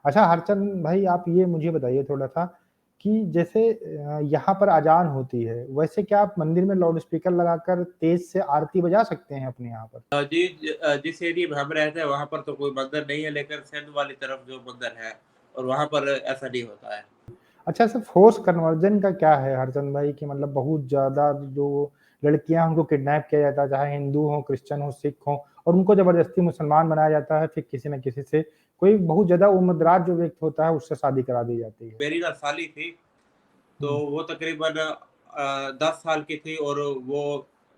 अच्छा हरचंद भाई आप ये मुझे बताइए थोड़ा-सा कि जैसे यहाँ पर अज़ान होती है, वैसे क्या आप मंदिर में लाउड स्पीकर लगाकर तेज़ से आरती बजा सकते हैं अपने यहाँ पर? जिस एरिया में हम रहते हैं वहाँ पर तो कोई मंदिर नहीं है, लेकिन सिंध वाली तरफ जो मंदिर है और वहाँ पर ऐसा नहीं होता है। अच्छा ऐसे फ़ोर्स कन्वर्जन का क्या है हरचंद भाई कि मतलब बहुत ज़्यादा जो लड़कियाँ उनको किडनैप किया जाता है, चाहे हिंदू हों, क्रिश्चियन हों, सिख हों और उनको ज़बरदस्ती मुसलमान बनाया जाता है, फिर किसी न किसी से कोई बहुत ज़्यादा उम्रदराज जो व्यक्ति होता है उससे शादी करा दी जाती है। मेरी ना साली थी, तो हुँ, वो तकरीबन 10 साल की थी और वो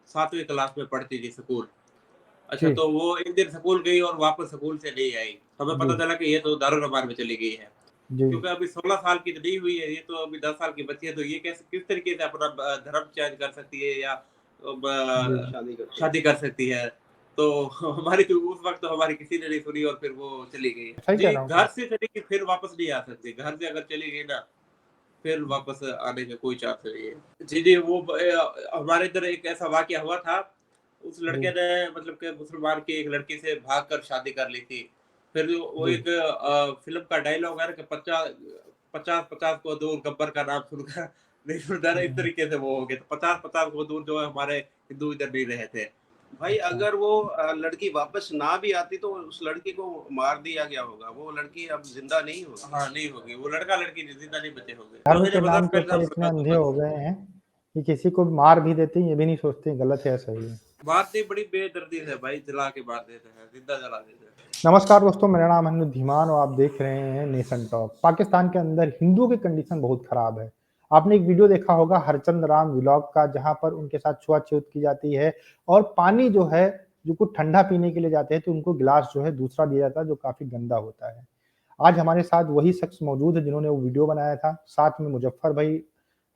7वीं क्लास में पढ़ती थी स्कूल। अच्छा, जी, तो वो एक दिन स्कूल गई और वापस स्कूल से नहीं आई। हमें जी, पता चला कि ये तो दारूल-अमान में चली गई है। जी, क्योंकि अभी 16 साल की तो नहीं हुई है, ये तो अभी 10 साल की बच्ची है, तो ये कैसे किस तरीके से अपना धर्म चेंज कर सकती है या जी। शादी कर सकती है। तो हमारी तो उस वक़्त तो हमारी किसी ने नहीं सुनी और फिर वो चली गई। सही कह जी, रहा हूँ घर सर। से चली गई फिर वापस नहीं आ सकती। घर से अगर चली गई ना, फिर वापस आने का कोई चांस नहीं है। जी, जी, वो हमारे इधर एक ऐसा वाक़या हुआ था, उस लड़के जी, ने मतलब कि मुसलमान की एक लड़की से भाग कर शादी कर ली थी। फिर वो जी। एक फ़िल्म का डायलॉग है ना कि 50-50 को दूर गब्बर का नाम सुनकर नहीं सुनता ना, हुँ, इस हुँ। तरीके से वो हो गए। तो 50-50 को दूर जो है हमारे हिंदू इधर नहीं रहे थे। भाई अच्छा। अगर वो लड़की वापस ना भी आती तो उस लड़की को मार दिया गया होगा। वो लड़की अब ज़िंदा नहीं होगी। हाँ, नहीं होगी। वो लड़का-लड़की ज़िंदा नहीं बचे होंगे। धर्म जो के है नाम मतलब पे मेरे सर साथ इतने बर्बाद अंधे हुआ। हो गए हैं कि किसी को मार भी देते हैं, ये भी नहीं सोचते गलत है या सही है। मारते ही बड़ी बेदर्दी से भाई, जला के मार देते हैं, ज़िंदा जला देते हैं। नमस्कार दोस्तों, मेरा नाम है धीमान और आप देख रहे हैं नेशन टॉक। पाकिस्तान के अंदर हिंदुओं की कंडीशन बहुत खराब है। आपने एक वीडियो देखा होगा हरचंद राम व्लॉग का जहाँ पर उनके साथ छुआ-छूत की जाती है और पानी जो है, जो कुछ ठंडा पीने के लिए जाते हैं तो उनको गिलास जो है दूसरा दिया जाता है जो काफ़ी गंदा होता है। आज हमारे साथ वही शख्स मौजूद है जिन्होंने वो वीडियो बनाया था, साथ में मुज़फ़्फ़र भाई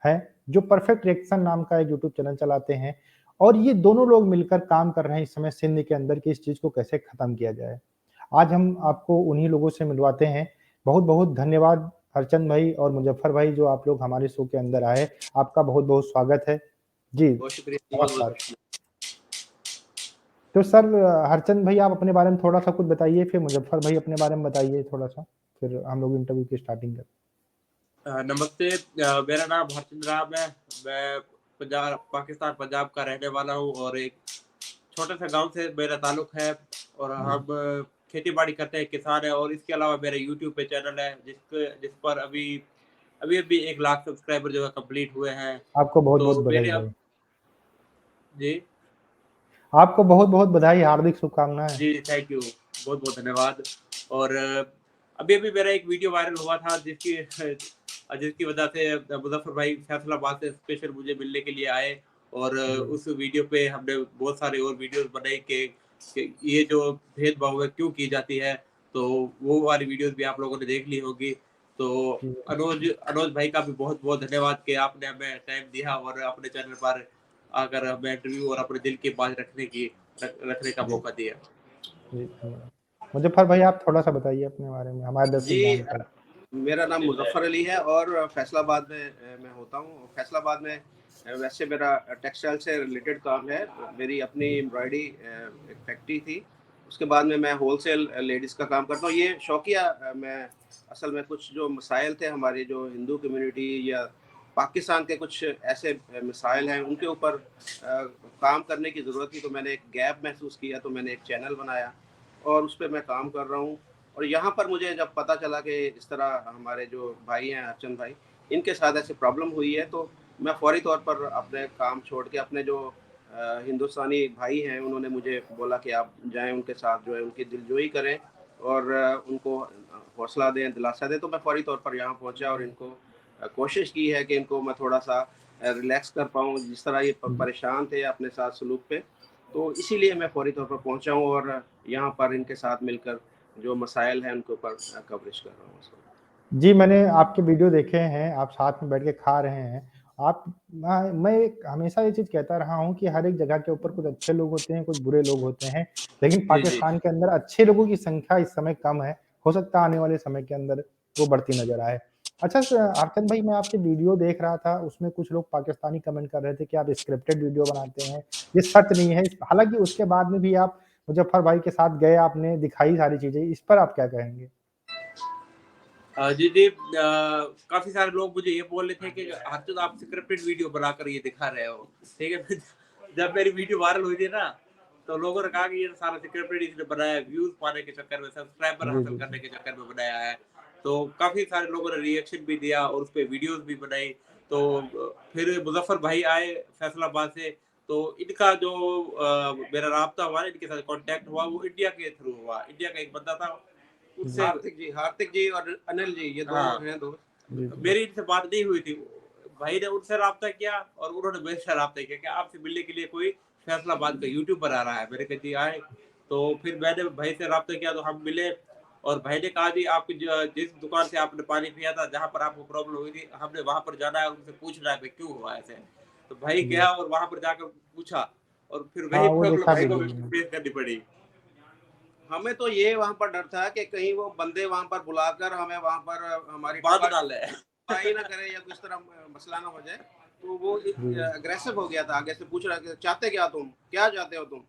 हैं, जो परफेक्ट रिएक्शन नाम का एक यूट्यूब चैनल चलाते हैं और ये दोनों लोग मिलकर काम कर रहे हैं इस समय सिंध के अंदर कि इस चीज़ को कैसे खत्म किया जाए। आज हम आपको उन्हीं लोगों से मिलवाते हैं। बहुत-बहुत धन्यवाद हरचंद भाई और मुज़फ़्फ़र भाई जो आप लोग हमारे शो के अंदर आए। आपका बहुत-बहुत स्वागत है। जी, बहुत शुक्रिया, बहुत-बहुत नमस्कार। शुक्रिया। तो सर हरचंद भाई आप अपने बारे में थोड़ा-सा कुछ बताइए, फिर मुज़फ़्फ़र भाई अपने बारे में बताइए थोड़ा-सा, फिर हम लोग इंटरव्यू की स्टार्टिंग करते हैं। नमस्ते, मेरा नाम हरचंद राम है। मैं पाकिस्तान पंजाब का रहने वाला हूँ और एक छोटे-से गाँव से मेरा ताल्लुक है और जी, हम खेती-बाड़ी करते हैं, किसान हैं और इसके अलावा मेरा यूट्यूब पे चैनल है जिस पर अभी-अभी 1 लाख सब्सक्राइबर जो है कंप्लीट हुए हैं। आपको बहुत-बहुत तो बधाई मेरे भाई। अब जी, आपको बहुत-बहुत बधाई, हार्दिक शुभकामनाएँ। जी, थैंक यू। बहुत-बहुत धन्यवाद। और अभी-अभी मेरा एक वीडियो वायरल हुआ था जिसकी वजह से मुज़फ़्फ़र भाई फैसलाबाद से स्पेशल मुझे मिलने के लिए आए और जी, उस वीडियो पे हमने बहुत सारे और वीडियोज़ बनाई कि ये जो भेदभाव है क्यों की जाती है, तो वो वाली वीडियोज़ भी आप लोगों ने देख ली होगी। तो जी, अनुज अनुज भाई का भी बहुत-बहुत धन्यवाद कि आपने हमें टाइम दिया और अपने चैनल पर आकर हमें इंटरव्यू और अपने दिल की बात रखने का जी, मौका दिया। जी, धन्यवाद। मुज़फ़्फ़र भाई आप थोड़ा-सा बताइए अपने बारे में, हमारे दर्शक जी, जानना चाहते मेरा नाम मुज़फ़्फ़र अली है और फैसलाबाद में मैं होता हूँ। फैसलाबाद में वैसे मेरा टेक्सटाइल से रिलेटेड काम है। मेरी अपनी जी, एम्ब्रॉयडरी एक फैक्ट्री थी। उसके बाद में मैं होलसेल लेडीज़ का काम करता हूँ। ये शौकिया मैं असल में कुछ जो मसाइल थे हमारी जो हिंदू कम्युनिटी या पाकिस्तान के कुछ ऐसे मसाइल हैं उनके ऊपर काम करने की ज़रूरत थी, तो मैंने एक गैप महसूस किया, तो मैंने एक चैनल बनाया और उस पे मैं काम कर रहा हूँ। और यहाँ पर मुझे जब पता चला कि इस तरह हमारे जो भाई हैं अर्चन भाई, इनके साथ ऐसी प्रॉब्लम हुई है, तो मैं फ़ौरी तौर पर अपने काम छोड़ के अपने जो हिंदुस्तानी भाई हैं उन्होंने मुझे बोला कि आप जाएँ उनके साथ, जो है उनकी दिलजोई करें और उनको हौसला दें, दिलासा दें। तो मैं फ़ौरी तौर पर यहाँ पहुँचा और इनको कोशिश की है कि इनको मैं थोड़ा-सा रिलैक्स कर पाऊँ, जिस तरह ये जी। परेशान थे अपने साथ सलूक पे। तो इसीलिए मैं फ़ौरी तौर पर पहुँचा हूँ और यहाँ पर इनके साथ मिलकर जो मसाइल हैं उनके ऊपर कवरेज कर रहा हूँ इस वक़्त। जी, मैंने आपके वीडियो देखे हैं, आप साथ में बैठ के खा रहे हैं। आप मैं एक हमेशा ये चीज़ कहता रहा हूँ कि हर एक जगह के ऊपर कुछ अच्छे लोग होते हैं, कुछ बुरे लोग होते हैं, लेकिन जी, जी। पाकिस्तान के अंदर अच्छे लोगों की संख्या इस समय कम है। हो सकता है आने वाले समय के अंदर वो बढ़ती नज़र आए। अच्छा आर्चन भाई मैं आपके वीडियो देख रहा था, उसमें कुछ लोग पाकिस्तानी कमेंट कर रहे थे कि आप स्क्रिप्टेड वीडियो बनाते हैं, ये सच नहीं है। हालाँकि उसके बाद में भी आप मुज़फ्फर भाई के साथ गए, आपने दिखाई सारी चीज़ें, इस पर आप क्या कहेंगे? जी, जी। काफ़ी सारे लोग मुझे ये बोल रहे थे कि हर्षद आप स्क्रिप्टेड वीडियो बनाकर ये दिखा रहे हो, ठीक है? जब मेरी वीडियो वायरल हुई थी ना, तो लोगों ने कहा कि ये सारा स्क्रिप्टेड इसने बनाया है, व्यूज़ पाने के चक्कर में, सब्सक्राइबर जी, हासिल जी, करने जी। के चक्कर में बनाया है। तो काफ़ी सारे लोगों ने रिएक्शन भी दिया और उसपे वीडियोज़ भी बनाई। तो फिर मुज़फ़्फ़र भाई आए फैसलाबाद से, तो इनका जो मेरा राब्ता हुआ ना, इनके साथ कॉन्टैक्ट हुआ, वो इंडिया के थ्रू हुआ। इंडिया का एक बंदा था, जी, उससे हार्दिक जी और अनिल जी, ये दो हाँ। हैं दोस्त। जी, जी। मेरी इनसे बात नहीं हुई थी। भाई ने उनसे राब्ता किया और उन्होंने मेरे से राब्ता किया कि आपसे मिलने के लिए कोई फैसलाबाद का यूट्यूबर आ रहा है। मैंने कहा जी आए। तो फिर मैंने भाई से राब्ता किया तो हम मिले और भाई ने कहा जी आप जिस दुकान से आपने पानी पिया था, जहाँ पर आपको प्रॉब्लम हुई थी, हमने वहाँ पर जाना है और उनसे पूछना है कि क्यों हुआ ऐसे? तो भाई जी। गया और वहाँ पर जाकर पूछा और फिर हाँ, वही वो प्रॉब्लम देखा भाई को वीडियो भी मैंने। फेस करनी पड़ी। हमें तो ये वहाँ पर डर था कि कहीं वो बंदे वहाँ पर बुलाकर हमें वहाँ पर हमारी बाँध डाले। टोकाई ना करे या किस तरह मसला ना हो जाए। तो वो जी। अग्रेसिव हो गया था, आगे से पूछ रहा कि चाहते क्या तुम? क्या चाहते हो तुम?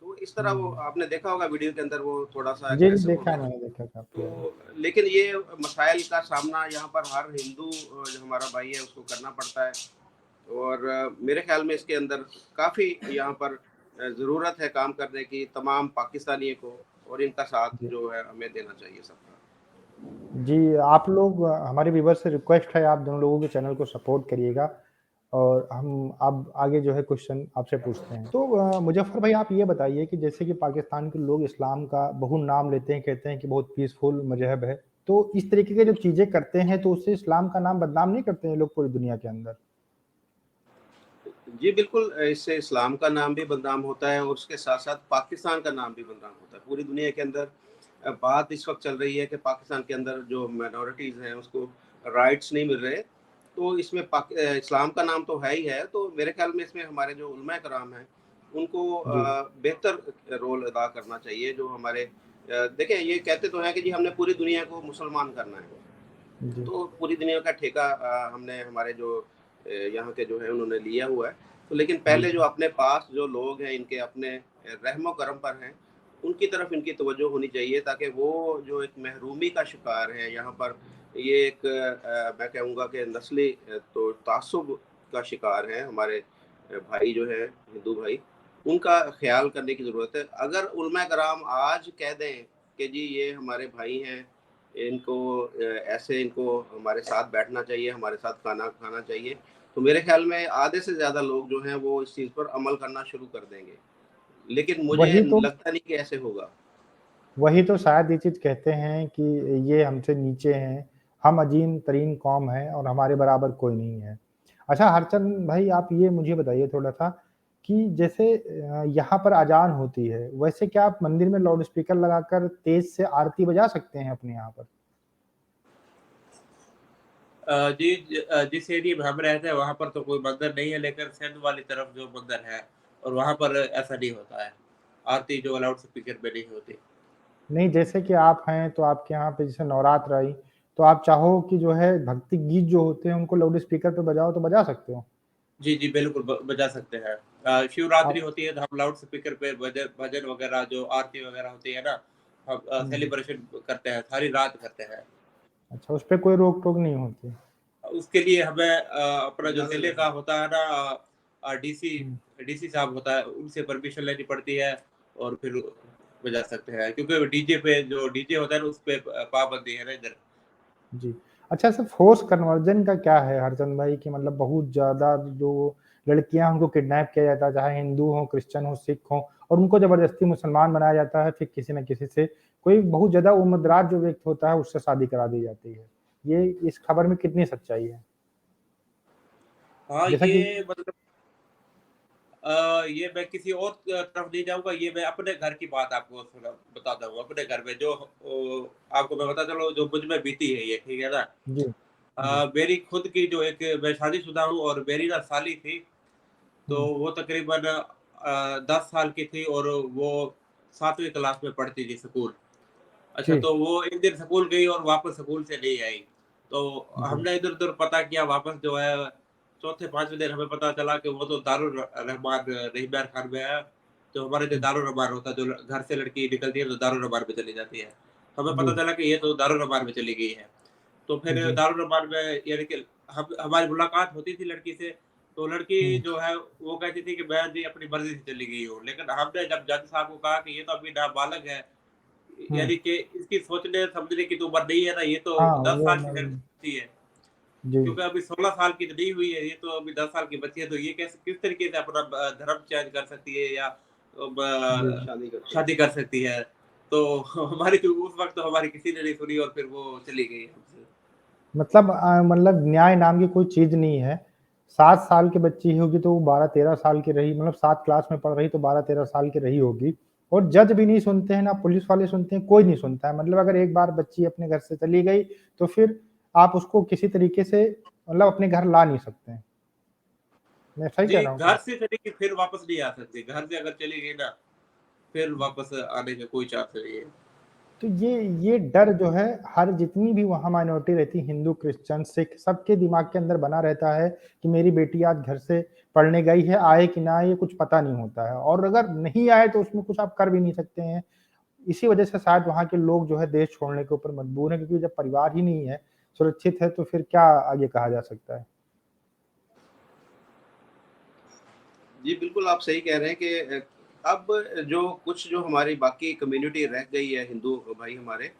तो इस तरह वो हुँ। आपने देखा होगा वीडियो के अंदर वो थोड़ा-सा जी, जी, अग्रेसिव हो देखा गया। मैंने, देखा काफ़ी ज़्यादा। तो लेकिन ये मसाइल का सामना यहाँ पर हर हिंदू जो हमारा भाई है उसको करना पड़ता है। और मेरे ख़्याल में इसके अंदर काफ़ी यहाँ पर ज़रूरत है काम करने की तमाम पाकिस्तानियों को, और इनका साथ जी। जो है हमें देना चाहिए सबका। जी, आप लोग हमारे व्यूअर्स से रिक्वेस्ट है आप दोनों लोगों के चैनल को सपोर्ट करिएगा और हम अब आगे जो है क्वेश्चन आपसे पूछते हैं। तो मुज़फ़्फ़र भाई आप ये बताइए कि जैसे कि पाकिस्तान के लोग इस्लाम का बहुत नाम लेते हैं, कहते हैं कि बहुत पीसफुल मज़हब है। तो इस तरीके की जो चीज़ें करते हैं तो उससे इस्लाम का नाम बदनाम नहीं करते हैं लोग पूरी दुनिया के अंदर? जी, बिल्कुल इससे इस्लाम का नाम भी बदनाम होता है और उसके साथ-साथ पाकिस्तान का नाम भी बदनाम होता है। पूरी दुनिया के अंदर बात इस वक़्त चल रही है कि पाकिस्तान के अंदर जो माइनॉरिटीज़ हैं उसको राइट्स नहीं मिल रहे। तो इसमें इस्लाम का नाम तो है ही है, तो मेरे ख़्याल में इसमें हमारे जो उलमाए कराम हैं, उनको जी। बेहतर रोल अदा करना चाहिए। जो हमारे देखिए ये कहते तो हैं कि जी हमने पूरी दुनिया को मुसलमान करना है। जी। तो पूरी दुनिया का ठेका हमने हमारे जो यहाँ के जो है उन्होंने लिया हुआ है। तो लेकिन जी, पहले जो जी। अपने पास जो लोग हैं इनके अपने रहमो करम पर हैं, उनकी तरफ इनकी तवज्जो होनी चाहिए ताकि वो जो एक महरूमी का शिकार है यहाँ पर, ये एक मैं कहूँगा कि नस्ली तो ताज्जुब का शिकार है हमारे भाई जो हैं हिंदू भाई, उनका ख़्याल करने की ज़रूरत है। अगर उलमा कराम आज कह दें कि जी ये हमारे भाई हैं, इनको ऐसे इनको हमारे साथ बैठना चाहिए, हमारे साथ खाना खाना चाहिए। तो मेरे ख़्याल में आधे से ज़्यादा लोग जो हैं वो इस चीज़ पर अमल करना शुरू कर देंगे। लेकिन मुझे वही तो लगता नहीं कि ऐसे होगा। वही तो शायद ये चीज़ कहते हैं कि ये हमसे नीचे हैं, हम अजीम तरीन कौम हैं और हमारे बराबर कोई नहीं है। अच्छा हरचंद भाई आप ये मुझे बताइए थोड़ा-सा कि जैसे यहाँ पर अज़ान होती है, वैसे क्या आप मंदिर में लाउड स्पीकर लगाकर तेज़ से आरती बजा सकते हैं अपने यहाँ पर? जी, जिस एरिया में हम रहते हैं वहाँ पर तो कोई मंदिर नहीं है, लेकिन सिंध वाली तरफ जो मंदिर है और वहाँ पर ऐसा नहीं होता है। आरती जो लाउड स्पीकर में नहीं होती। नहीं, जैसे कि आप हैं तो आपके यहाँ पे जैसे नवरात्र आई, तो आप चाहो कि जो है भक्ति गीत जो होते हैं उनको लाउड स्पीकर पे बजाओ तो बजा सकते हो? जी, जी, बिल्कुल बजा सकते हैं। शिवरात्रि आप होती है तो हम लाउड स्पीकर पे भजन वगैरह जो आरती वगैरह होती है ना, हम हुँ, हुँ। सेलिब्रेशन करते हैं, सारी रात करते हैं। अच्छा उस पे कोई रोक-टोक नहीं होती? उसके लिए हमें अपना जो इजाज़त ज़िले का लेनी होता है ना डीसी हुँ। डीसी साहब होता है, उनसे परमिशन लेनी पड़ती है और फिर बजा सकते हैं। क्योंकि डीजे पे जो डीजे होता है ना, उस पे पाबंदी है ना इधर। जी। अच्छा सर फ़ोर्स कन्वर्जन का क्या है हरचंद भाई कि मतलब बहुत ज़्यादा जो लड़कियाँ उनको किडनैप किया जाता है, चाहे हिंदू हों, क्रिश्चियन हों, सिख हों और उनको ज़बरदस्ती मुसलमान बनाया जाता है, फिर किसी न किसी से कोई बहुत ज़्यादा उम्रदराज जो व्यक्ति होता है उससे शादी करा दी जाती है। ये इस खबर में कितनी सच्चाई है? हाँ, जैसा कि ये मतलब ये मैं किसी और तरफ नहीं जाऊँगा, ये मैं अपने घर की बात आपको थोड़ा बताता हूँ। अपने घर में जो आपको मैं बताता चलूँ जो मुझ में बीती है ये, ठीक है ना? जी, जी। मेरी खुद की जो एक मैं शादीशुदा हूँ और मेरी ना साली थी, तो हुँ, वो तकरीबन 10 साल की थी और वो 7वीं क्लास में पढ़ती थी स्कूल। अच्छा, जी, तो वो एक दिन स्कूल गई और वापस स्कूल से नहीं आई। तो जी, हमने इधर-उधर पता किया वापस जो है चौथे 5वें दिन हमें पता चला कि वो तो दारुल रहमान रहीमयार खान में है। जो हमारे जो हुँ, दारुल रहमान होता है, जो घर से लड़की निकलती है तो दारुल रहमान में चली जाती है। हमें पता जी, चला कि ये तो दारुल रहमान में चली गई है। तो फिर जी। दारुल अरमान में यानी कि हमारी मुलाकात होती थी लड़की से, तो लड़की हुँ। जो है वो कहती थी कि मैं जी अपनी मर्ज़ी से चली गई हूँ। लेकिन हमने जब जज साहब को कहा कि ये तो अभी नाबालग है, हुँ। यानी कि इसकी सोचने समझने की तो उम्र नहीं है ना, ये तो हाँ, 10 वो साल की मैं लड़की है। जी। क्योंकि अभी 16 साल की तो नहीं हुई है, ये तो अभी 10 साल की बच्ची है, तो ये कैसे किस तरीके से अपना धर्म चेंज कर सकती है या जी। शादी कर शादी सकती कर सकती है। तो हमारी तो उस वक़्त तो हमारी किसी ने नहीं सुनी और फिर वो चली गई हमसे। मतलब न्याय नाम की कोई चीज़ नहीं है। 7 साल की बच्ची होगी तो वो 12-13 साल की रही, मतलब 7 क्लास में पढ़ रही तो 12-13 साल की रही होगी और जज भी नहीं सुनते हैं, ना पुलिस वाले सुनते हैं, कोई नहीं सुनता है। मतलब अगर एक बार बच्ची अपने घर से चली गई, तो फिर आप उसको किसी तरीके से मतलब अपने घर ला नहीं सकते हैं। मैं सही कह जी, रहा हूँ घर क्या? से चली गई फिर वापस नहीं आ सकती। घर से अगर चली गई ना, फिर वापस आने का कोई चांस नहीं है। तो ये डर जो है हर जितनी भी वहाँ माइनॉरिटी रहती है, हिंदू, क्रिश्चियन, सिख, सबके दिमाग के अंदर बना रहता है कि मेरी बेटी आज घर से पढ़ने गई है, आए कि ना आए ये कुछ पता नहीं होता है और अगर नहीं आए तो उसमें कुछ आप कर भी नहीं सकते हैं। इसी वजह से शायद वहाँ के लोग जो है देश छोड़ने के ऊपर मजबूर हैं क्योंकि जब परिवार ही नहीं है, सुरक्षित है तो फिर क्या आगे कहा जा सकता है? जी, बिल्कुल आप सही कह रहे हैं कि अब जो हमारी बाकी कम्युनिटी रह गई है हिंदू भाई हमारे,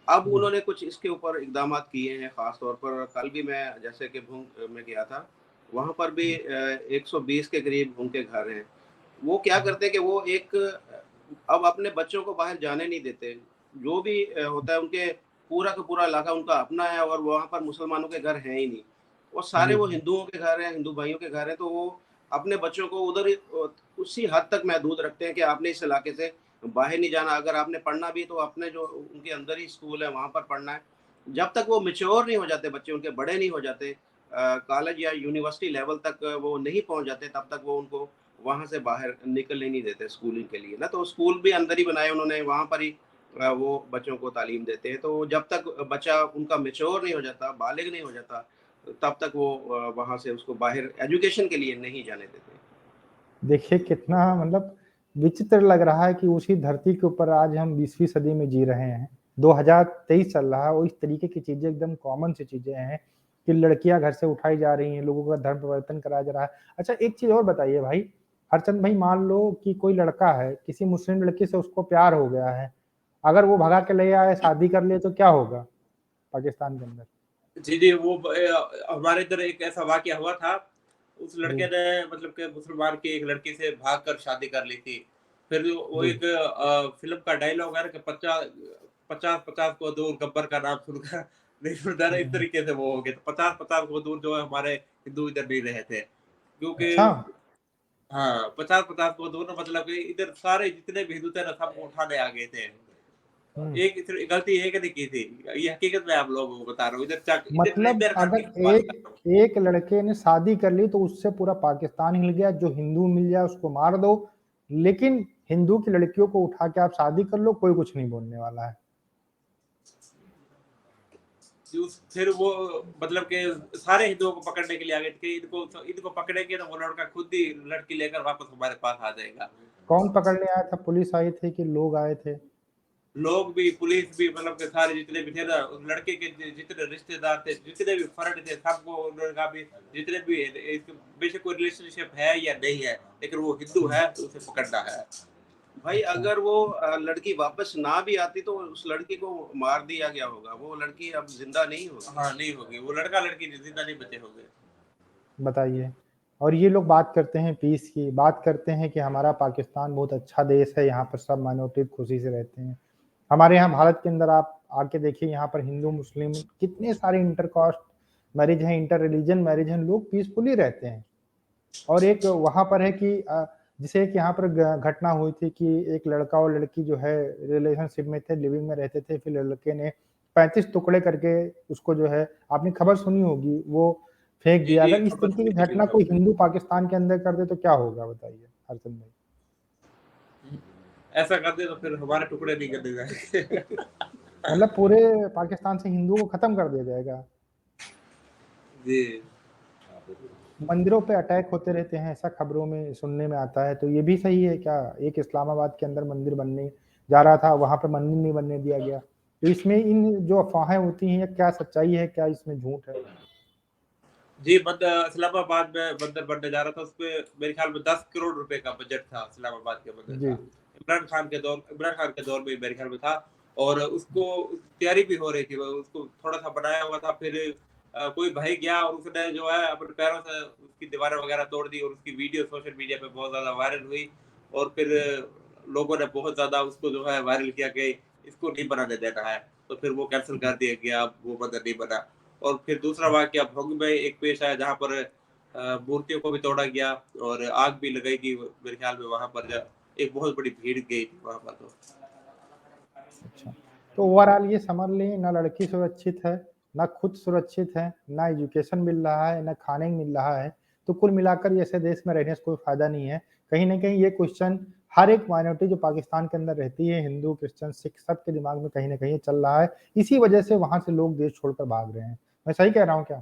अब जी। उन्होंने कुछ इसके ऊपर इक़दामात किए हैं। ख़ास तौर पर कल भी मैं जैसे कि भूंग में गया था, वहाँ पर भी हुँ, 120 के करीब उनके घर हैं। वो क्या हुँ, करते हैं कि वो एक अब अपने बच्चों को बाहर जाने नहीं देते। जो भी होता है उनके पूरा का पूरा इलाका उनका अपना है और वहाँ पर मुसलमानों के घर हैं ही नहीं। वो सारे जी, वो हिंदुओं के घर हैं, हिंदू भाइयों के घर हैं, तो वो अपने बच्चों को उधर ही उसी हद तक महदूद रखते हैं कि आपने इस इलाके से बाहर नहीं जाना। अगर आपने पढ़ना भी है तो अपने जो उनके अंदर ही स्कूल है वहाँ पर पढ़ना है। जब तक वो मैच्योर नहीं हो जाते बच्चे, उनके बड़े नहीं हो जाते, कॉलेज या यूनिवर्सिटी लेवल तक वो नहीं पहुँच जाते, तब तक वो उनको वहाँ से बाहर निकलने नहीं देते स्कूलिंग के लिए ना। तो स्कूल भी अंदर ही बनाए उन्होंने, वहाँ पर ही वो बच्चों को तालीम देते हैं। तो जब तक बच्चा उनका मैच्योर नहीं हो जाता, बालिग नहीं हो जाता, तब तक वो वहाँ से उसको बाहर एजुकेशन के लिए नहीं जाने देते। देखिए कितना मतलब विचित्र लग रहा है कि उसी धरती के ऊपर आज हम 20वीं सदी में जी रहे हैं। 2023 चल रहा है और इस तरीके की चीज़ें एकदम कॉमन सी चीज़ें हैं कि लड़कियाँ घर से उठाई जा रही हैं, लोगों का धर्म परिवर्तन कराया जा रहा है। अच्छा एक चीज़ और बताइए भाई, हरचंद भाई मान लो कि कोई लड़का है, किसी मुस्लिम लड़की से उसको प्यार हो गया है, अगर वो भगा के ले आए, शादी कर ले तो क्या होगा पाकिस्तान के अंदर? जी, जी, वो हमारे इधर एक ऐसा वाक़या हुआ था। उस जी, लड़के ने मतलब कि मुसलमान की एक लड़की से भागकर शादी कर ली थी। फिर वो जी। एक फ़िल्म का डायलॉग है ना कि 50-50 को दूर गब्बर का नाम सुनकर नहीं सुनता ना, हुँ, इस हुँ। तरीके से वो हो गए। तो 50-50 को दूर जो है हमारे हिंदू इधर नहीं रहे थे। क्योंकि अच्छा। हाँ, 50-50 को दूर मतलब कि इधर सारे जितने भी हिंदू थे ना सबको उठाने आ गए थे। हुँ। एक इतनी गलती एक ने की थी। ये हकीकत मैं आप लोगों को बता रहा हूँ। इधर मतलब इधर घर की अगर बात कर रहा हूँ। एक लड़के ने शादी कर ली तो उससे पूरा पाकिस्तान हिल गया, जो हिंदू मिल जाए उसको मार दो, लेकिन हिंदू की लड़कियों को उठा के आप शादी कर लो, कोई कुछ नहीं बोलने वाला है। फिर वो मतलब कि सारे हिंदुओं को पकड़ने के लिए आ गए थे कि इनको इनको पकड़ेंगे ना वो लड़का खुद ही लड़की लेकर वापस हमारे पास आ जाएगा। कौन पकड़ने आया था? पुलिस आई थी कि लोग आए थे? लोग भी, पुलिस भी मतलब के सारे जितने भी थे ना, उस लड़के के जितने रिश्तेदार थे, जितने भी फ्रेंड थे, सबको उन्होंने कहा भी जितने भी बेशक कोई रिलेशनशिप है या नहीं है, लेकिन वो हिंदू हुँ। है तो उसे पकड़ना है। भाई अच्छा, अगर वो लड़की वापस ना भी आती तो उस लड़की को मार दिया गया होगा, वो लड़की अब जिंदा नहीं होगी। हाँ, नहीं होगी। वो लड़का-लड़की जिंदा नहीं बचे होंगे। बताइए। और ये लोग बात करते हैं पीस की, बात करते हैं कि हमारा पाकिस्तान बहुत अच्छा देश है, यहाँ पर सब माइनॉरिटी खुशी से रहते हैं। हमारे यहाँ भारत के अंदर आप आके देखिए यहाँ पर हिंदू, मुस्लिम कितने सारे इंटर कास्ट मैरिज हैं, इंटर रिलीजन मैरिज हैं, लोग पीसफुली रहते हैं। और एक वहाँ पर है कि जैसे एक यहाँ पर घटना हुई थी कि एक लड़का और लड़की जो है रिलेशनशिप में थे, लिविंग में रहते थे, फिर लड़के ने 35 टुकड़े करके उसको जो है आपने खबर सुनी होगी, वो फेंक जी, दिया। जी, अगर इस खबर तरीके सुनी की थी घटना बिल्कुल। कोई हिंदू पाकिस्तान के अंदर कर दे तो क्या होगा बताइए हरचंद भाई? ऐसा कर दे तो फिर हमारे टुकड़े नहीं करने जाएँगे। मतलब पूरे पाकिस्तान से हिंदुओं को खत्म कर दिया जाएगा। जी। मंदिरों पे अटैक होते रहते हैं, ऐसा खबरों में सुनने में आता है, तो ये भी सही है क्या? एक इस्लामाबाद के अंदर मंदिर बनने जा रहा था, वहाँ पे मंदिर नहीं बनने दिया गया। तो इसमें इन जो अफवाहें होती हैं, क्या सच्चाई है, क्या इसमें झूठ है? जी, इस्लामाबाद में बंदर बनने जा रहा था, उसपे मेरे ख्याल में 10 करोड़ रुपए का बजट था इस्लामाबाद के बंदर जी। का। इमरान खान के दौर में मेरे ख्याल में था और उसको तैयारी भी हो रही थी, वो उसको थोड़ा-सा बनाया हुआ था, फिर कोई भाई गया और उसने जो है अपने पैरों से उसकी दीवारें वगैरह तोड़ दी और उसकी वीडियो सोशल मीडिया पे बहुत ज़्यादा वायरल हुई और फिर लोगों ने बहुत ज़्यादा उसको जो है वायरल किया कि इसको नहीं बनाने देना है, तो फिर वो कैंसल कर दिया गया, अब वो बंदर नहीं बना। और फिर दूसरा वाक़या भोग में एक पेश आया जहाँ पर मूर्तियों को भी तोड़ा गया और आग भी लगाई गई मेरे ख्याल में वहाँ पर एक बहुत बड़ी भीड़ गई थी वहाँ पर तो। अच्छा, तो ओवरऑल ये समझ लें ना लड़की सुरक्षित है, ना खुद सुरक्षित है, ना एजुकेशन मिल रहा है, ना खाने को मिल रहा है, तो कुल मिलाकर ऐसे देश में रहने से कोई फ़ायदा नहीं है। कहीं न कहीं ये क्वेश्चन हर एक माइनॉरिटी जो पाकिस्तान के अंदर रहती है, हिंदू, क्रिश्चियन, सिख सबके दिमाग में कहीं न कहीं चल रहा है। इसी वजह से वहाँ से लोग देश छोड़कर भाग रहे हैं। मैं सही कह रहा हूँ क्या?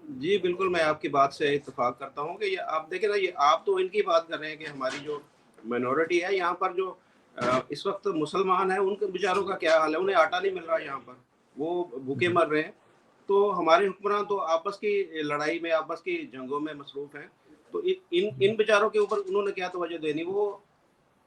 जी, बिल्कुल, मैं आपकी बात से इत्तेफ़ाक करता हूँ कि ये आप देखें ना, ये आप तो इनकी बात कर रहे हैं कि हमारी जो माइनॉरिटी है यहाँ पर जो इस वक़्त मुसलमान हैं, उनके बेचारों का क्या हाल है? उन्हें आटा नहीं मिल रहा यहाँ पर, वो भूखे जी। मर रहे हैं। तो हमारे हुक्मरान तो आपस की लड़ाई में, आपस की जंगों में मसरूफ़ हैं। तो इ इन इन बेचारों के ऊपर उन्होंने क्या तवज्जो देनी? वो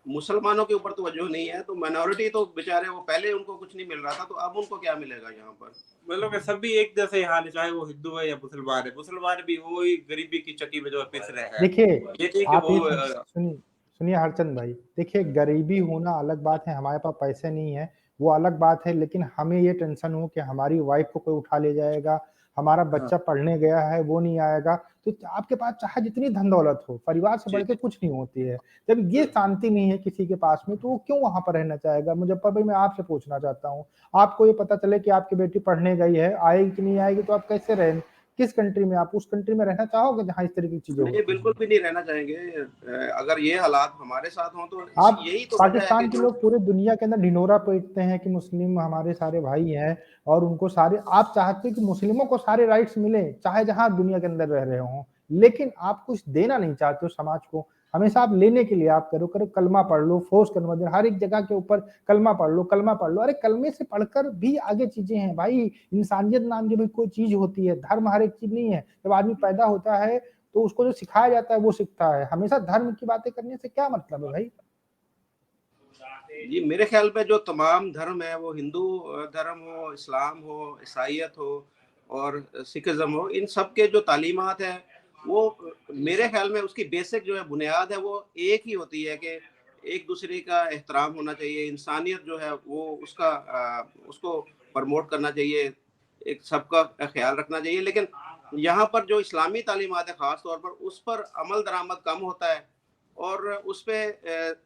मुसलमानों के ऊपर तवज्जो नहीं है, तो माइनॉरिटी तो बेचारे वो पहले उनको कुछ नहीं मिल रहा था, तो अब उनको क्या मिलेगा यहाँ पर? मतलब कि सभी एक जैसे ही हाल है, चाहे वो हिंदू है या मुसलमान है। मुसलमान भी वही गरीबी की चक्की में जो है पिस रहे हैं। देखिए, ये नहीं कि आप वो ये सुनिए सुनिए हरचंद भाई, देखिए गरीबी होना अलग बात है, हमारे पास पैसे नहीं है, वो अलग बात है, लेकिन हमें ये टेंशन हो कि हमारी वाइफ़ को कोई उठा ले जाएगा, हमारा हाँ, बच्चा पढ़ने गया है, वो नहीं आएगा, तो आपके पास चाहे जितनी धन-दौलत हो, परिवार से जी, बढ़ के जी। कुछ नहीं होती है। जब ये शांति नहीं है किसी के पास में, तो वो क्यों वहाँ पर रहना चाहेगा? मुज़फ़्फ़र भाई, मैं आपसे पूछना चाहता हूँ, आपको ये पता चले कि आपकी बेटी पढ़ने गई है, आएगी कि नहीं आएगी, तो आप कैसे रहें? किस कंट्री में आप उस कंट्री में रहना चाहोगे जहाँ इस तरह की चीज़ें नहीं, होती बिल्कुल हैं? भी नहीं रहना चाहेंगे। अगर ये हालात हमारे साथ हों तो इस आप यही तो वजह है कि पाकिस्तान के जो लोग पूरे दुनिया के अंदर ढिंढोरा पीटते हैं कि मुस्लिम हमारे सारे भाई हैं और उनको सारे आप चाहते हैं कि मुस्लिमों को सारे राइट्स मिलें, चाहे जहाँ दुनिया के अंदर रह रहे हों। लेकिन आप कुछ देना नहीं चाहते हो समाज को, हमेशा आप लेने के लिए आप करो कलमा पढ़ लो, फोर्स कन्वर्जन हर एक जगह के ऊपर कलमा पढ़ लो, कलमा पढ़ लो। अरे कलमे से पढ़कर भी आगे चीज़ें हैं भाई, इंसानियत नाम की भी कोई चीज़ होती है, धर्म हर एक चीज़ नहीं है। जब आदमी पैदा होता है, तो उसको जो सिखाया जाता है वो सीखता है। हमेशा धर्म की बातें करने से क्या मतलब है भाई? जी, मेरे ख़्याल में जो तमाम धर्म है, वो हिंदू धर्म हो, इस्लाम हो, ईसाईयत हो और सिखिज़्म हो, इन सब के जो तालीमात हैं, वो मेरे ख़्याल में उसकी बेसिक जो है बुनियाद है, वो एक ही होती है कि एक-दूसरे का एहतराम होना चाहिए, इंसानियत जो है वो उसको प्रमोट करना चाहिए, एक सबका ख़्याल रखना चाहिए। लेकिन यहाँ पर जो इस्लामी तालीमात है ख़ास तौर पर, उस पर अमल-दरामद कम होता है और उसपे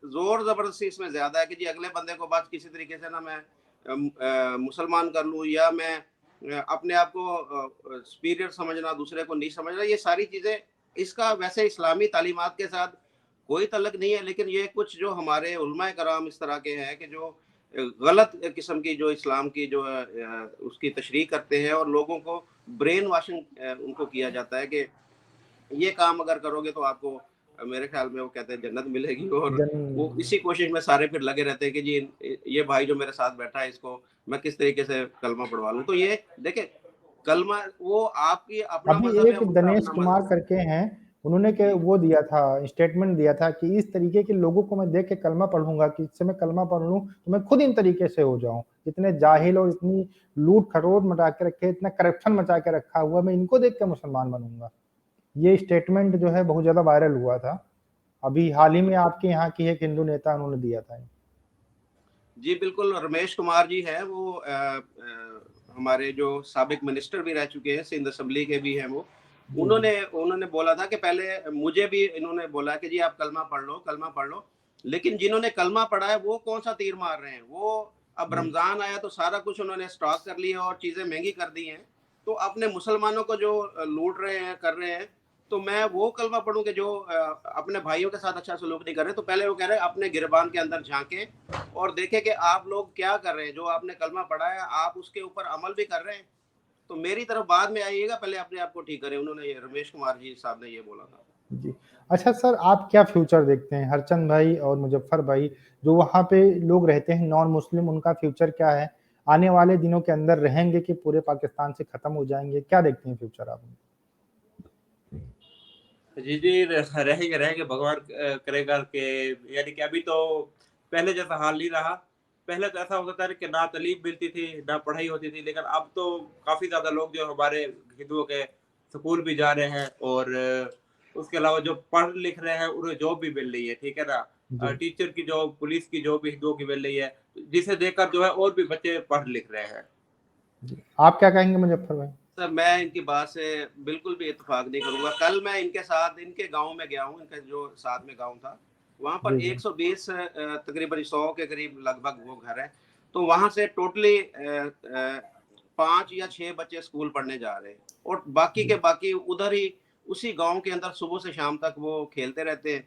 ज़ोर ज़बरदस्ती इसमें ज़्यादा है कि जी अगले बंदे को बस किसी तरीके से ना मैं मुसलमान कर लूँ या मैं अपने आप को सुपीरियर समझना, दूसरे को नहीं समझना, ये सारी चीज़ें इसका वैसे इस्लामी तालीमात के साथ कोई तल्लुक नहीं है, लेकिन ये कुछ जो हमारे उलमाए कराम इस तरह के हैं कि जो गलत किस्म की जो इस्लाम की जो है उसकी तशरीह करते हैं और लोगों को ब्रेन वॉशिंग उनको किया जाता है कि ये काम अगर करोगे तो आपको मेरे ख्याल में वो कहते हैं जन्नत मिलेगी और जन वो इसी कोशिश में सारे फिर लगे रहते हैं कि जी ये भाई जो मेरे साथ बैठा है इसको मैं किस तरीके से कलमा पढ़वा लूँ। तो ये देखिए कलमा वो आपकी अपना अभी मज़हब है, एक उनका दिनेश अपना कुमार मज़हब करके हैं, उन्होंने के जी। वो दिया था, स्टेटमेंट दिया था कि इस तरीके के लोगों को मैं देख के कलमा पढ़ूँगा कि इससे मैं कलमा पढ़ लूँ, तो मैं खुद इन तरीके से हो जाऊँ। इतने जाहिल और इतनी लूट-खरोट मचा के रखे, इतना करप्शन मचा के रखा हुआ, मैं इनको देख के मुसलमान बनूँगा। ये स्टेटमेंट जो है बहुत ज़्यादा वायरल हुआ था। अभी हाल ही में आपके यहाँ की एक हिंदू नेता उन्होंने दिया था। जी, बिल्कुल, रमेश कुमार जी हैं वो हमारे जो साबिक मिनिस्टर भी रह चुके हैं, सिंध असेंबली के भी हैं वो। जी, जी। उन्होंने उन्होंने बोला था कि पहले मुझे भी इन्होंने बोला कि जी आप कलमा पढ़ लो। लेकिन जिन्होंने कलमा पढ़ा है वो कौन-सा तीर मार रहे हैं? वो अब जी। रमज़ान आया तो सारा कुछ उन्होंने स्टॉक कर लिया और चीज़ें महँगी कर दी हैं। तो अपने मुसलमानों को जो लूट रहे हैं, कर रहे हैं, तो मैं वो कलमा पढ़ूँ कि जो अपने भाइयों के साथ अच्छा सलूक नहीं कर रहे। तो पहले वो कह रहे हैं अपने गिरबान के अंदर झाँकें और देखें कि आप लोग क्या कर रहे हैं, जो आपने कलमा पढ़ा है, आप उसके ऊपर अमल भी कर रहे हैं। तो मेरी तरफ बाद में आइएगा, पहले अपने आप को ठीक करें। उन्होंने ये रमेश कुमार जी साहब ने ये बोला था। जी। अच्छा सर, आप क्या फ्यूचर देखते हैं? हरचंद भाई और मुज़फ़्फ़र भाई, जो वहाँ पे लोग रहते हैं नॉन मुस्लिम, उनका फ्यूचर क्या है? आने वाले दिनों के अंदर रहेंगे कि पूरे पाकिस्तान से खत्म हो जाएंगे? क्या देखते हैं फ्यूचर आप? जी, जी, रहेंगे भगवान करेगा कि यानी कि अभी तो पहले जैसा हाल नहीं रहा। पहले तो ऐसा होता था कि ना तालीम मिलती थी, ना पढ़ाई होती थी, लेकिन अब तो काफ़ी ज़्यादा लोग जो हमारे हिंदुओं के स्कूल भी जा रहे हैं और उसके अलावा जो पढ़ लिख रहे हैं, उन्हें जॉब भी मिल रही है, ठीक है ना? जी, टीचर की जॉब, पुलिस की जॉब भी हिंदुओं की मिल रही है, जिसे देखकर जो है और भी बच्चे पढ़ लिख रहे हैं। जी। आप क्या कहेंगे मुजफ्फर भाई? सर मैं इनकी बात से बिल्कुल भी इत्तेफाक नहीं करूंगा। कल मैं इनके साथ इनके गांव में गया हूं, इनका जो साथ में गांव था, वहां पर जी, जी। 120 तकरीबन 100 के करीब लगभग वो घर है। तो वहां से टोटली 5 या 6 बच्चे स्कूल पढ़ने जा रहे हैं और बाकी के जी। बाकी उधर ही उसी गांव के अंदर सुबह से शाम तक वो खेलते रहते हैं।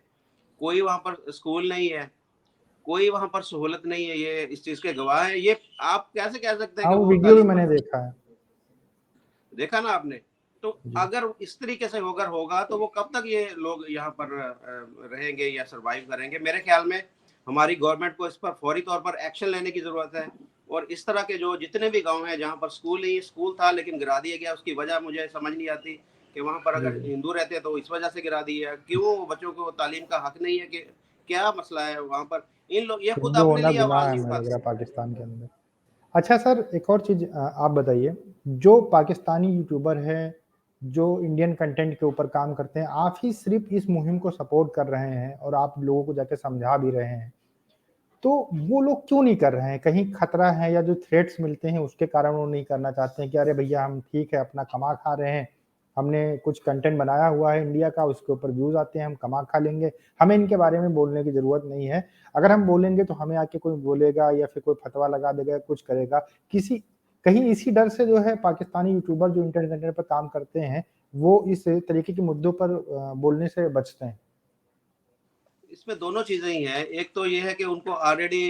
कोई वहां पर स्कूल नहीं है, कोई वहां पर सहूलत नहीं है। ये इस चीज के गवाह है। ये आप कैसे कह सकते हैं हाँ, कि वो वो वीडियो भी तालीम मैंने पर देखा है। देखा ना आपने? तो जी, अगर इस तरीके से होकर होगा तो वो कब तक ये लोग यहाँ पर रहेंगे या सरवाइव करेंगे? मेरे ख्याल में हमारी गवर्नमेंट को इस पर फौरी तौर पर एक्शन लेने की जरूरत है। और इस तरह के जो जितने भी गांव हैं जहाँ पर स्कूल नहीं, स्कूल था लेकिन गिरा दिया गया, उसकी वजह मुझे समझ नहीं आती कि वहाँ पर जी, अगर जी। हिंदू रहते तो इस वजह से गिरा दिया, क्यों बच्चों को तालीम का हक नहीं है? कि क्या मसला है वहाँ पर? इन लोग ये खुद हिंदू अपने होना लिए गुनाह आवाज है नहीं मुझे लग रहा उठाते। है पाकिस्तान के अंदर। अच्छा सर, एक और चीज़ आप बताइए, जो पाकिस्तानी यूट्यूबर हैं, जो इंडियन कंटेंट के ऊपर काम करते हैं, आप ही सिर्फ़ इस मुहिम को सपोर्ट कर रहे हैं और आप लोगों को जाके समझा भी रहे हैं। तो वो लोग क्यों नहीं कर रहे हैं? कहीं खतरा है या जो थ्रेट्स मिलते हैं उसके कारण वो नहीं करना चाहते हैं कि अरे भैया हम ठीक है अपना कमा खा रहे हैं, हमने कुछ कंटेंट बनाया हुआ है इंडिया का, उसके ऊपर व्यूज़ आते हैं, हम कमा खा लेंगे, हमें इनके बारे में बोलने की ज़रूरत नहीं है। अगर हम बोलेंगे तो हमें आके कोई बोलेगा या फिर कोई फतवा लगा देगा, कुछ करेगा। किसी कहीं इसी डर से जो है पाकिस्तानी यूट्यूबर जो इंटरनेट कंटेंट पर काम करते हैं, वो इस तरीके के मुद्दों पर बोलने से बचते हैं। इसमें दोनों चीजें ही हैं। एक तो ये है कि उनको ऑलरेडी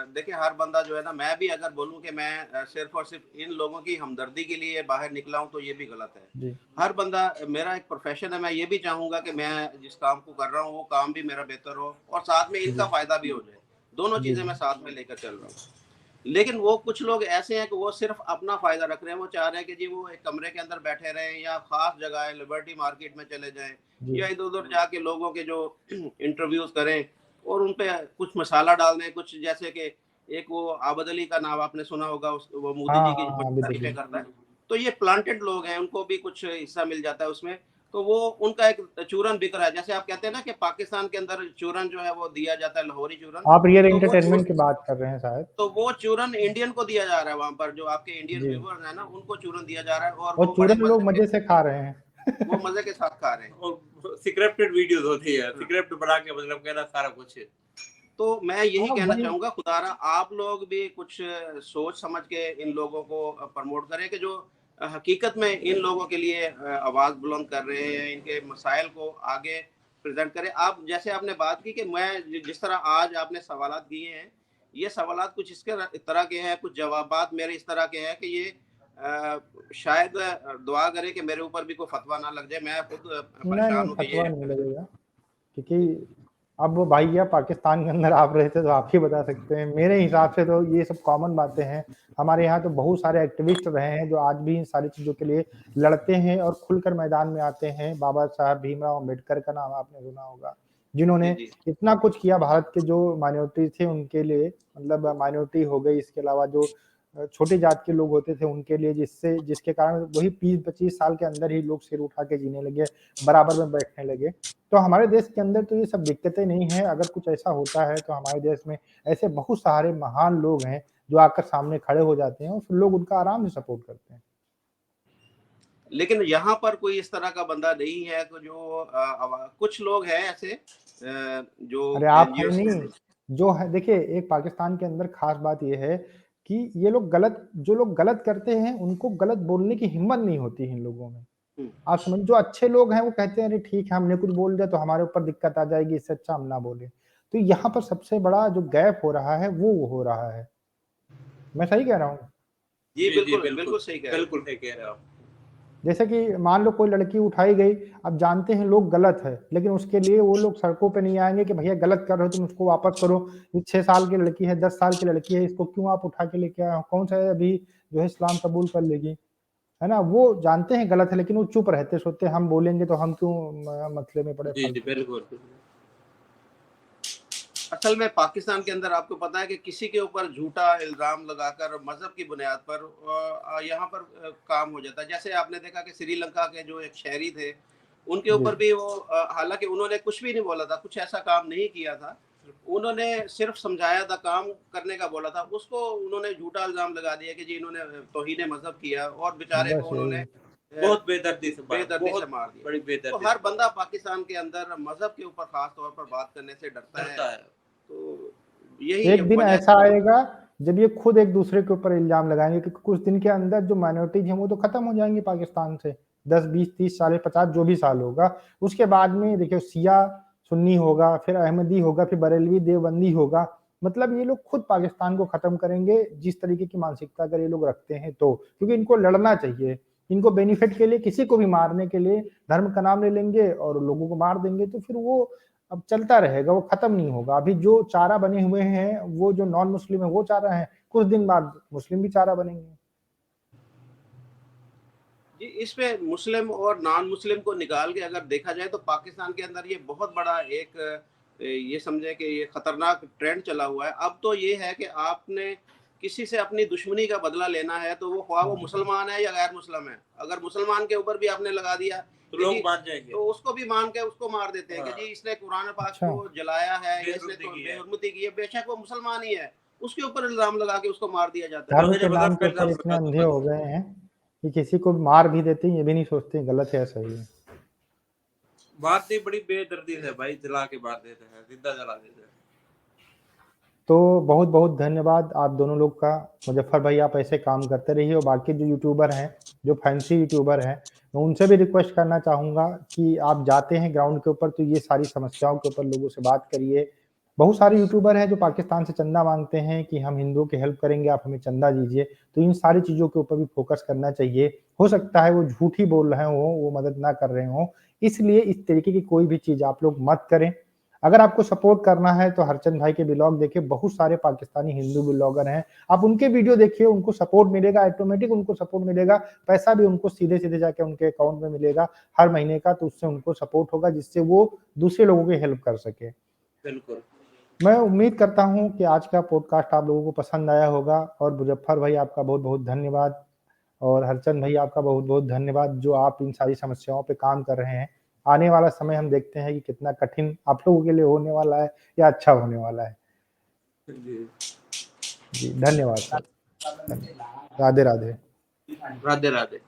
देखिए, हर बंदा जो है ना, मैं भी अगर बोलूं कि मैं सिर्फ और सिर्फ इन लोगों की हमदर्दी के लिए बाहर निकला हूं तो ये भी गलत है। जी, हर बंदा, मेरा एक प्रोफेशन है, मैं ये भी चाहूंगा कि मैं जिस काम को कर रहा हूँ वो काम भी मेरा बेहतर हो और साथ में इनका जी, फायदा भी हो जाए। दोनों जी, चीजें जी। मैं साथ में लेकर चल रहा हूँ। लेकिन वो कुछ लोग ऐसे हैं कि वो सिर्फ अपना फायदा रख रहे हैं। वो चाह रहे हैं कि जी वो एक कमरे के अंदर बैठे रहें या खास जगह है लिबर्टी मार्केट में चले जाएं जी। या इधर उधर जाके लोगों के जो इंटरव्यूज करें और उन पे कुछ मसाला डाल दें। कुछ जैसे कि एक वो आबद अली का नाम आपने सुना होगा, वो मोदी हाँ, जी की हाँ, बड़ी हाँ, बिल्कुल, तारीफें बिल्कुल। करता है। तो ये प्लांटेड लोग हैं, उनको भी कुछ हिस्सा मिल जाता है उसमें। तो वो उनका एक चूरन बिक रहा है। जैसे आप कहते हैं ना कि पाकिस्तान के अंदर चूरन जो है वो दिया जाता है, लाहौरी चूरन। आप रियल तो वो एंटरटेनमेंट की बात कर रहे हैं शायद। तो वो चूरन इंडियन को दिया जा रहा है। वहां पर जो आपके इंडियन जी, व्यूवर्स है ना, उनको चूरन दिया जा रहा है और और वो बड़े चूरन लोग मज़े से खा रहे वो हैं। मजे के साथ खा रहे हैं। और स्क्रिप्टेड वीडियोज़ होती है, हाँ। स्क्रिप्ट बना के मतलब कहना सारा कुछ। तो मैं यही हाँ, कहना वही। चाहूंगा, खुदारा आप लोग भी कुछ सोच समझ के इन लोगों को प्रमोट करें कि जो हकीकत में इन लोगों के लिए आवाज बुलंद कर रहे हैं, इनके मसाइल को आगे प्रेजेंट करें। आप जैसे आपने बात की कि मैं जिस तरह आज आपने सवालात किए हैं, ये सवालात कुछ इसके तरह के हैं, कुछ जवाबात मेरे इस तरह के हैं कि ये शायद दुआ करें कि मेरे ऊपर भी कोई फतवा ना लग जाए। मैं खुद नहीं, परेशान नहीं, हूँ कि फतवा ये नहीं लगेगा क्योंकि अब वो भैया पाकिस्तान के अंदर आप रहते तो आप ही बता सकते हैं। मेरे हिसाब से तो ये सब कॉमन बातें हैं। हमारे यहाँ तो बहुत सारे एक्टिविस्ट रहे हैं जो आज भी इन सारी चीज़ों के लिए लड़ते हैं और खुलकर मैदान में आते हैं। बाबा साहब भीमराव अम्बेडकर का नाम आपने सुना होगा, जी जिन्होंने जी इतना कुछ किया भारत के जो माइनॉरिटी थे उनके लिए, मतलब माइनॉरिटी हो गई, इसके अलावा जो छोटी जात के लोग होते थे उनके लिए, जिससे जिसके कारण वही 20-25 साल के अंदर ही लोग सिर उठा के जीने लगे, बराबर में बैठने लगे। तो हमारे देश के अंदर तो ये सब दिक्कतें नहीं हैं। अगर कुछ ऐसा होता है तो हमारे देश में ऐसे बहुत सारे महान लोग हैं जो आकर सामने खड़े हो जाते हैं और फिर लोग उनका आराम से सपोर्ट करते हैं। लेकिन यहाँ पर कोई इस तरह का बंदा नहीं है कि जो कुछ लोग हैं ऐसे जो अरे आप एनजीओ हैं नहीं, जो है देखिए, एक पाकिस्तान के अंदर खास बात ये है कि ये लोग गलत, जो लोग गलत करते हैं उनको गलत बोलने की हिम्मत नहीं होती है इन लोगों में। आप समझ, जो अच्छे लोग हैं वो कहते हैं अरे ठीक है, हमने कुछ बोल दिया तो हमारे ऊपर दिक्कत आ जाएगी, इससे अच्छा हम ना बोले। तो यहाँ पर सबसे बड़ा जो गैप हो रहा है वो हो रहा है। मैं सही कह रहा हूँ? जी जी, जी, बिल्कुल बिल्कुल। बिल्कुल सही कह रहे हैं। बिल्कुल सही कह रहे हो आप। जैसे कि मान लो कोई लड़की उठाई गई, अब जानते हैं लोग गलत है, लेकिन उसके लिए वो लोग सड़कों पे नहीं आएंगे कि भैया गलत कर रहे हो तुम, उसको वापस करो, ये 6 साल की लड़की है, 10 साल की लड़की है, इसको क्यों आप उठा के लेके आए हो, कौन सा है अभी जो है इस्लाम कबूल कर लेगी, है ना। वो जानते हैं गलत है लेकिन वो चुप रहते सोते, हम बोलेंगे तो हम क्यों मसले में पड़े जी जी फालतू। बिल्कुल। असल में पाकिस्तान के अंदर आपको पता है कि किसी के ऊपर झूठा इल्ज़ाम लगाकर मज़हब की बुनियाद पर यहाँ पर काम हो जाता है। जैसे आपने देखा कि श्रीलंका के जो एक शहरी थे, उनके जी ऊपर भी वो हालाँकि उन्होंने कुछ भी नहीं बोला था, कुछ ऐसा काम नहीं किया था। उन्होंने सिर्फ़ समझाया था, काम करने का बोला था, उसको उन्होंने झूठा इल्ज़ाम लगा दिया कि जी इन्होंने तौहीन मज़हब किया और बेचारे को बस उन्होंने यही। बहुत बेदर्दी से बेदर्दी से बहुत मार दिया। बड़ी तो बेदर्दी हर से बंदा पाकिस्तान के अंदर मज़हब के ऊपर ख़ास तौर पर बात करने से डरता है। डरता है। तो यही एक दिन वजह ऐसा आएगा जब ये खुद एक दूसरे के ऊपर इल्जाम लगाएंगे, क्योंकि कुछ दिन के अंदर जो माइनॉरिटीज हैं वो तो खत्म हो जाएंगी पाकिस्तान से, 10 20 30 साल 50 जो भी साल होगा, उसके बाद में देखिए शिया सुन्नी होगा, फिर अहमदी होगा, फिर बरेलवी देवबंदी होगा, मतलब ये लोग खुद पाकिस्तान को खत्म करेंगे जिस तरीके की मानसिकता अगर ये लोग रखते हैं तो, क्योंकि इनको लड़ना चाहिए, इनको बेनिफिट के लिए किसी को भी मारने के लिए धर्म का नाम ले लेंगे और लोगों को मार देंगे, तो फिर वो अब चलता रहेगा, वो खत्म नहीं होगा। अभी जो चारा बने हुए हैं वो जो नॉन मुस्लिम है वो चारा है, कुछ दिन बाद मुस्लिम भी चारा बनेंगे। जी, इसमें मुस्लिम और नॉन मुस्लिम को निकाल के अगर देखा जाए तो पाकिस्तान के अंदर ये बहुत बड़ा एक ये समझे कि ये खतरनाक ट्रेंड चला हुआ है। अब तो ये है कि आपने किसी से अपनी दुश्मनी का बदला लेना है तो वो ख्वाह वो मुसलमान है या गैर मुस्लिम है। अगर मुसलमान के ऊपर भी आपने लगा दिया तो कि लोग जी मान जाएंगे। तो उसको भी मान के उसको मार देते हैं कि हाँ। जी इसने कुरान पाक अच्छा, को जलाया है या इसने बेहुरमती तो की है। बेहुरमती की है, बेशक वो मुसलमान ही है। उसके ऊपर इल्ज़ाम लगा के उसको मार दिया जाता है। धर्म तौहीद के नाम मज़हब के का ऊपर इल्ज़ाम इतने लगा दो अंधे बस। हो गए हैं कि किसी को मार भी देते हैं, ये भी नहीं सोचते गलत है या सही है। मारते ही बड़ी बेदर्दी से भाई, जला के मार देते हैं, जिंदा जला देते हैं। तो बहुत बहुत धन्यवाद आप दोनों लोग का। मुजफ्फर भाई आप ऐसे काम करते रहिए, और बाकी जो यूट्यूबर हैं, जो फैंसी यूट्यूबर हैं, मैं उनसे भी रिक्वेस्ट करना चाहूँगा कि आप जाते हैं ग्राउंड के ऊपर तो ये सारी समस्याओं के ऊपर लोगों से बात करिए। बहुत सारे यूट्यूबर हैं जो पाकिस्तान से चंदा मांगते हैं कि हम हिंदुओं की हेल्प करेंगे, आप हमें चंदा दीजिए, तो इन सारी चीज़ों के ऊपर भी फोकस करना चाहिए। हो सकता है वो झूठ ही बोल रहे हों, वो मदद ना कर रहे हों, इसलिए इस तरीके की कोई भी चीज़ आप लोग मत करें। अगर आपको सपोर्ट करना है तो हरचंद भाई के ब्लॉग देखिए, बहुत सारे पाकिस्तानी हिंदू ब्लॉगर हैं, आप उनके वीडियो देखिए, उनको सपोर्ट मिलेगा, ऑटोमेटिक उनको सपोर्ट मिलेगा, पैसा भी उनको सीधे-सीधे जाके उनके अकाउंट में मिलेगा हर महीने का, तो उससे उनको सपोर्ट होगा जिससे वो दूसरे लोगों की हेल्प कर सके। बिल्कुल। मैं उम्मीद करता हूँ कि आज का पॉडकास्ट आप लोगों को पसंद आया होगा, और मुजफ्फर भाई आपका बहुत-बहुत धन्यवाद, और हरचंद भाई आपका बहुत-बहुत धन्यवाद जो आप इन सारी समस्याओं पे काम कर रहे हैं। आने वाला समय हम देखते हैं कि कितना कठिन आप लोगों के लिए होने वाला है या अच्छा होने वाला है। जी। जी, धन्यवाद सर। धन्यवाद। राधे-राधे। राधे राधे।